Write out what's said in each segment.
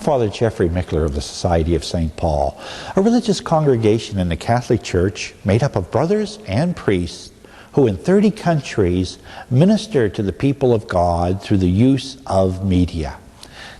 I'm Father Jeffrey Mickler of the Society of St. Paul, a religious congregation in the Catholic Church made up of brothers and priests who in 30 countries minister to the people of God through the use of media.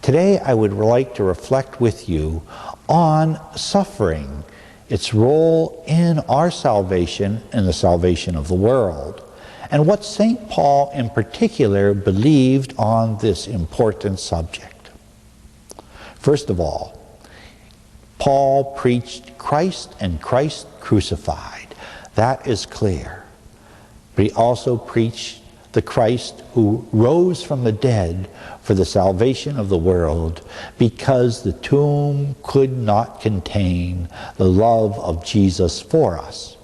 Today I would like to reflect with you on suffering, its role in our salvation and the salvation of the world, and what St. Paul in particular believed on this important subject. First of all, Paul preached Christ and Christ crucified. That is clear. But he also preached the Christ who rose from the dead for the salvation of the world, because the tomb could not contain the love of Jesus for us.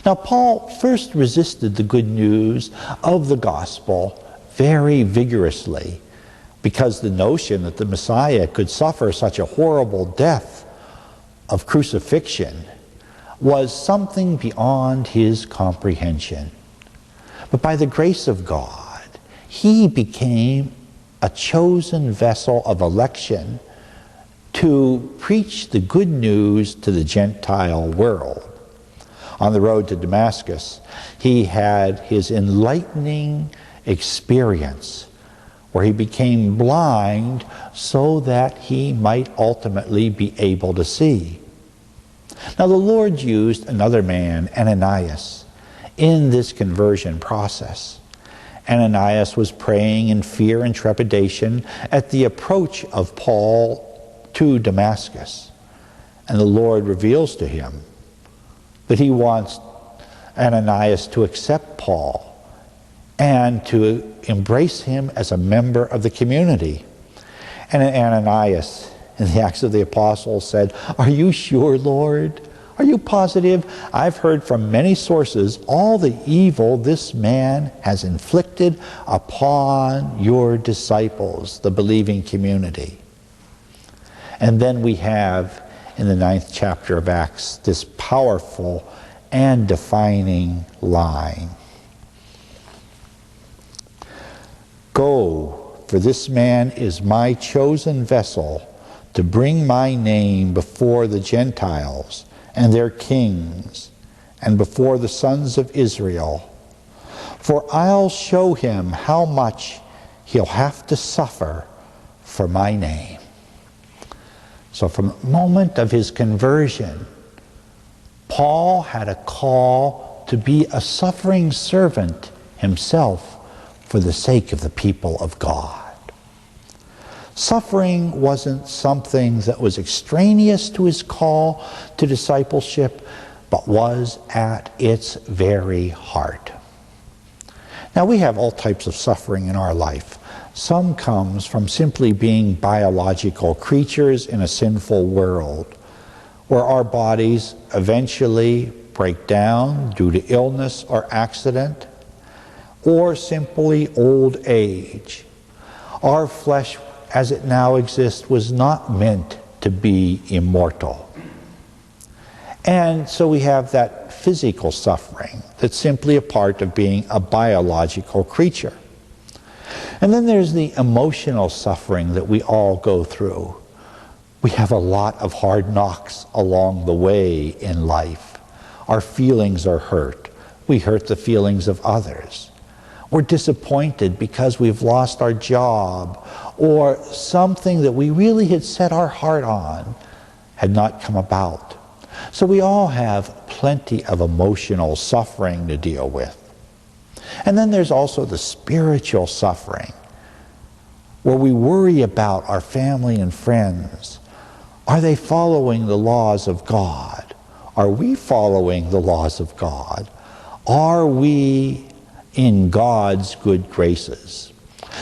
Now, Paul first resisted the good news of the gospel very vigorously, because the notion that the Messiah could suffer such a horrible death of crucifixion was something beyond his comprehension. But by the grace of God, he became a chosen vessel of election to preach the good news to the Gentile world. On the road to Damascus, he had his enlightening experience where he became blind so that he might ultimately be able to see. Now the Lord used another man, Ananias, in this conversion process. Ananias was praying in fear and trepidation at the approach of Paul to Damascus. And the Lord reveals to him that he wants Ananias to accept Paul and to embrace him as a member of the community. And Ananias, in the Acts of the Apostles, said, "Are you sure, Lord? Are you positive? I've heard from many sources all the evil this man has inflicted upon your disciples," the believing community. And then we have, in the 9th chapter of Acts, this powerful and defining line. "Go, for this man is my chosen vessel to bring my name before the Gentiles and their kings, and before the sons of Israel. For I'll show him how much he'll have to suffer for my name." So from the moment of his conversion, Paul had a call to be a suffering servant himself for the sake of the people of God. Suffering wasn't something that was extraneous to his call to discipleship, but was at its very heart. Now, we have all types of suffering in our life. Some comes from simply being biological creatures in a sinful world, where our bodies eventually break down due to illness or accident, or simply old age. Our flesh, as it now exists, was not meant to be immortal. And so we have that physical suffering that's simply a part of being a biological creature. And then there's the emotional suffering that we all go through. We have a lot of hard knocks along the way in life. Our feelings are hurt. We hurt the feelings of others. We're disappointed because we've lost our job, or something that we really had set our heart on had not come about. So we all have plenty of emotional suffering to deal with. And then there's also the spiritual suffering, where we worry about our family and friends. Are they following the laws of God? Are we following the laws of God? Are we in God's good graces?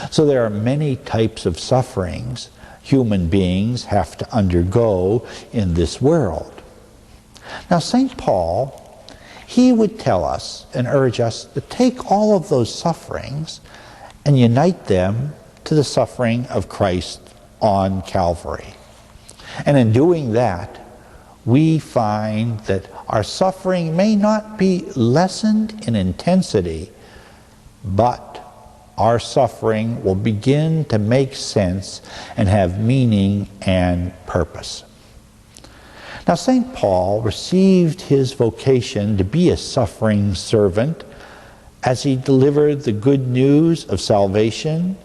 So there are many types of sufferings human beings have to undergo in this world. Now, St. Paul, he would tell us and urge us to take all of those sufferings and unite them to the suffering of Christ on Calvary. And in doing that, we find that our suffering may not be lessened in intensity, but our suffering will begin to make sense and have meaning and purpose. Now, St. Paul received his vocation to be a suffering servant as he delivered the good news of salvation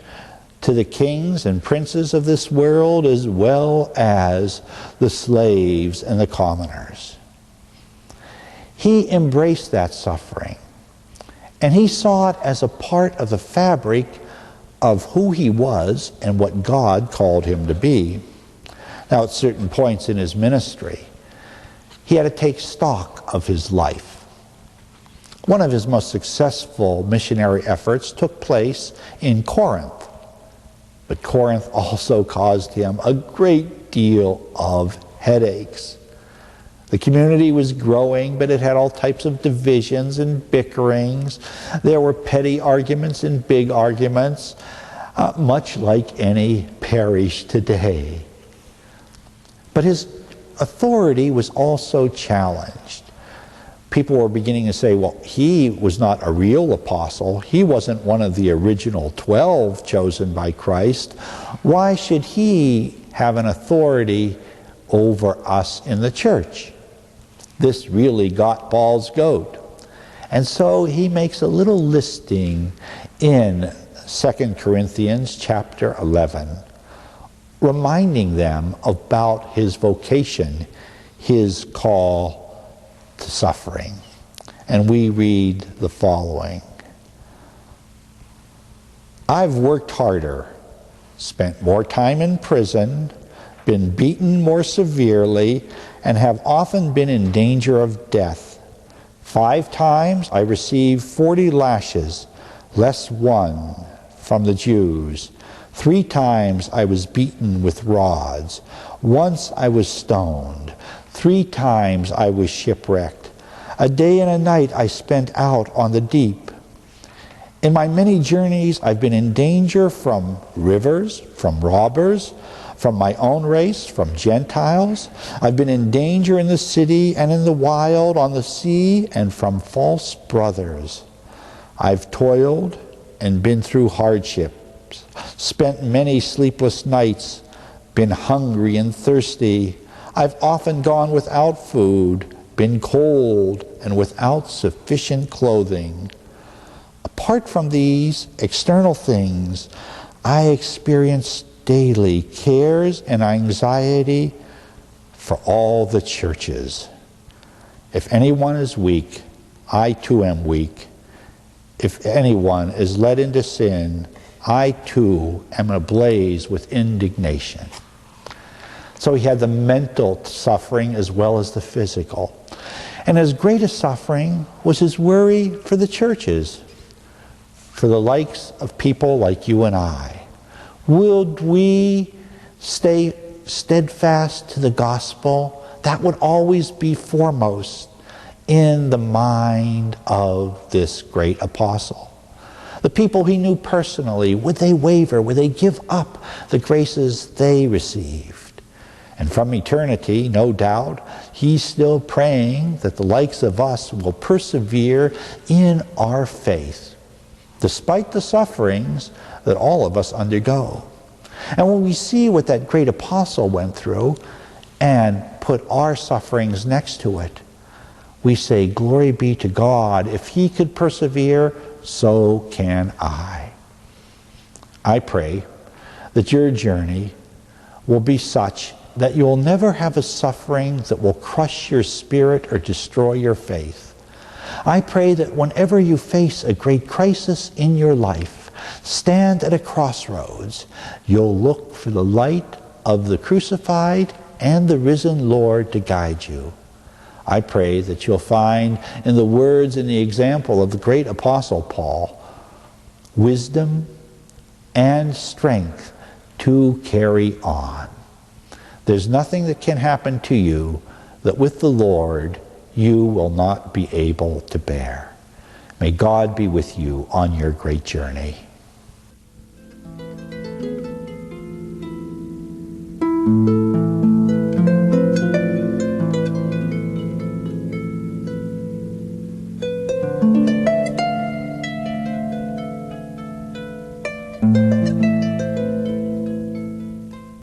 to the kings and princes of this world, as well as the slaves and the commoners. He embraced that suffering, and he saw it as a part of the fabric of who he was and what God called him to be. Now, at certain points in his ministry, he had to take stock of his life. One of his most successful missionary efforts took place in Corinth. But Corinth also caused him a great deal of headaches. The community was growing, but it had all types of divisions and bickerings. There were petty arguments and big arguments, much like any parish today. But his authority was also challenged. People were beginning to say, well, he was not a real apostle. He wasn't one of the original 12 chosen by Christ. Why should he have an authority over us in the church? This really got Paul's goat. And so he makes a little listing in 2 Corinthians chapter 11, reminding them about his vocation, his call to suffering. And we read the following. I've worked harder, spent more time in prison, been beaten more severely, and have often been in danger of death. 5 times I received 40 lashes, less one from the Jews. 3 times I was beaten with rods. Once I was stoned. 3 times I was shipwrecked. A day and a night I spent out on the deep. In my many journeys I've been in danger from rivers, from robbers, from my own race, from Gentiles. I've been in danger in the city and in the wild, on the sea, and from false brothers. I've toiled and been through hardships, spent many sleepless nights, been hungry and thirsty. I've often gone without food, been cold, and without sufficient clothing. Apart from these external things, I experience daily cares and anxiety for all the churches. If anyone is weak, I too am weak. If anyone is led into sin, I too am ablaze with indignation. So he had the mental suffering as well as the physical. And his greatest suffering was his worry for the churches, for the likes of people like you and I. Would we stay steadfast to the gospel? That would always be foremost in the mind of this great apostle. The people he knew personally, would they waver? Would they give up the graces they received? And from eternity, no doubt, he's still praying that the likes of us will persevere in our faith, despite the sufferings that all of us undergo. And when we see what that great apostle went through and put our sufferings next to it, we say, glory be to God. If he could persevere, so can I. I pray that your journey will be such that you'll never have a suffering that will crush your spirit or destroy your faith. I pray that whenever you face a great crisis in your life, stand at a crossroads, you'll look for the light of the crucified and the risen Lord to guide you. I pray that you'll find in the words and the example of the great apostle Paul, wisdom and strength to carry on. There's nothing that can happen to you that with the Lord you will not be able to bear. May God be with you on your great journey. you.